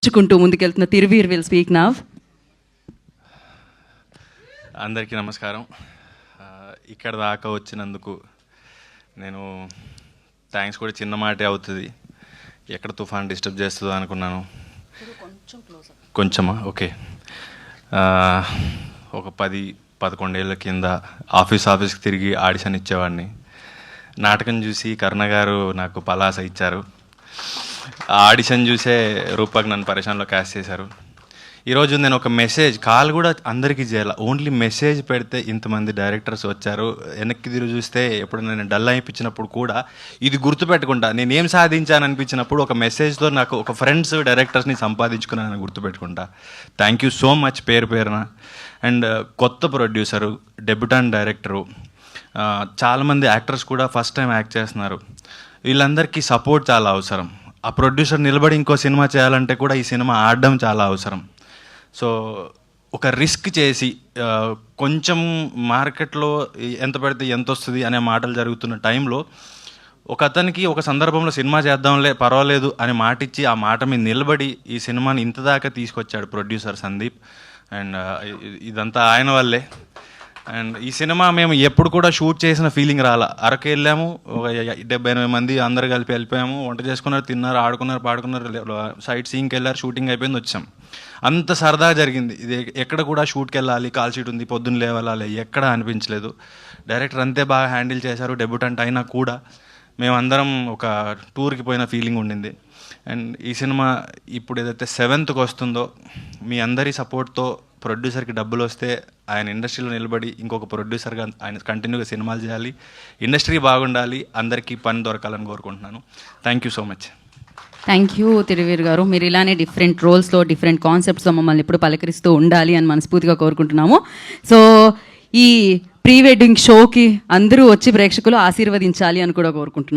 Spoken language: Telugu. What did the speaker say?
చుకుంటూ ముందుకెళ్తున్న తిరువీర్ విల్ స్పీక్ నౌ. అందరికీ నమస్కారం. ఇక్కడ దాకా వచ్చినందుకు నేను థ్యాంక్స్ కూడా చిన్న మాటే అవుతుంది. ఎక్కడ తుఫాన్ డిస్టర్బ్ చేస్తుందో అనుకున్నాను. కొంచెమా? ఓకే. ఒక 10-11 ఏళ్ళ కింద ఆఫీస్కి తిరిగి ఆడిషన్ ఇచ్చేవాడిని. నాటకం చూసి కరుణ గారు నాకు పలాస ఇచ్చారు. ఆ ఆడిషన్ చూసే రూపక్ నన్ను పరిశ్రమలో క్యాస్ట్ చేశారు. ఈరోజు నేను ఒక మెసేజ్ కాల్ కూడా అందరికీ చేయాలి, ఓన్లీ మెసేజ్ పెడితే ఇంతమంది డైరెక్టర్స్ వచ్చారు. వెనక్కి తిరిగి చూస్తే ఎప్పుడు నేను డల్ అయిపించినప్పుడు కూడా ఇది గుర్తుపెట్టుకుంటా. నేను ఏం సాధించాను అనిపించినప్పుడు ఒక మెసేజ్తో నాకు ఒక ఫ్రెండ్స్ డైరెక్టర్స్ని సంపాదించుకున్నాను గుర్తుపెట్టుకుంటా. థ్యాంక్ యూ సో మచ్ పేరు పేరున. అండ్ కొత్త ప్రొడ్యూసరు, డెబ్యూటాంట్ డైరెక్టరు, చాలామంది యాక్టర్స్ కూడా ఫస్ట్ టైం యాక్ట్ చేస్తున్నారు. వీళ్ళందరికీ సపోర్ట్ చాలా అవసరం. ఆ ప్రొడ్యూసర్ నిలబడి ఇంకో సినిమా చేయాలంటే కూడా ఈ సినిమా ఆడడం చాలా అవసరం. సో ఒక రిస్క్ చేసి కొంచెం మార్కెట్లో ఎంత పెడితే ఎంత వస్తుంది అనే మాటలు జరుగుతున్న టైంలో ఒక అతనికి ఒక సందర్భంలో సినిమా చేద్దాంలే పర్వాలేదు అని మాట ఇచ్చి ఆ మాట మీద నిలబడి ఈ సినిమాని ఇంత దాకా తీసుకొచ్చాడు ప్రొడ్యూసర్ సందీప్. అండ్ ఇదంతా ఆయన వల్లే. అండ్ ఈ సినిమా మేము ఎప్పుడు కూడా షూట్ చేసిన ఫీలింగ్ రాలా. అరకు వెళ్ళాము, ఒక 70-80 మంది అందరు కలిపి వెళ్ళిపోయాము. వంట చేసుకున్నారు, తిన్నారు, ఆడుకున్నారు, పాడుకున్నారు, సైట్ సీయింగ్కి వెళ్ళారు, షూటింగ్ అయిపోయింది, వచ్చాం. అంత సరదాగా జరిగింది. ఇది ఎక్కడ కూడా షూట్కి వెళ్ళాలి, కాల్ షీట్ ఉంది, పొద్దున్న లేవాలి, ఎక్కడ అనిపించలేదు. డైరెక్టర్ అంతే బాగా హ్యాండిల్ చేశారు. డెబ్యూటెంట్ అయినా కూడా మేమందరం ఒక టూర్కి పోయిన ఫీలింగ్ ఉండింది. అండ్ ఈ సినిమా ఇప్పుడు ఏదైతే 7th వస్తుందో మీ అందరి సపోర్ట్తో ప్రొడ్యూసర్కి డబ్బులు వస్తే ఆయన ఇండస్ట్రీలో నిలబడి ఇంకొక ప్రొడ్యూసర్గా ఆయన కంటిన్యూగా సినిమాలు చేయాలి, ఇండస్ట్రీ బాగుండాలి, అందరికీ పని దొరకాలని కోరుకుంటున్నాను. Thank you so much. Thank you Thiruveer గారు. మీరు ఇలానే డిఫరెంట్ రోల్స్లో, డిఫరెంట్ కాన్సెప్ట్స్లో మమ్మల్ని ఎప్పుడు పలకరిస్తూ ఉండాలి అని మనస్ఫూర్తిగా కోరుకుంటున్నాము. సో ఈ ప్రీ వెడ్డింగ్ షోకి అందరూ వచ్చి ప్రేక్షకులు ఆశీర్వదించాలి అని కూడా కోరుకుంటున్నాను.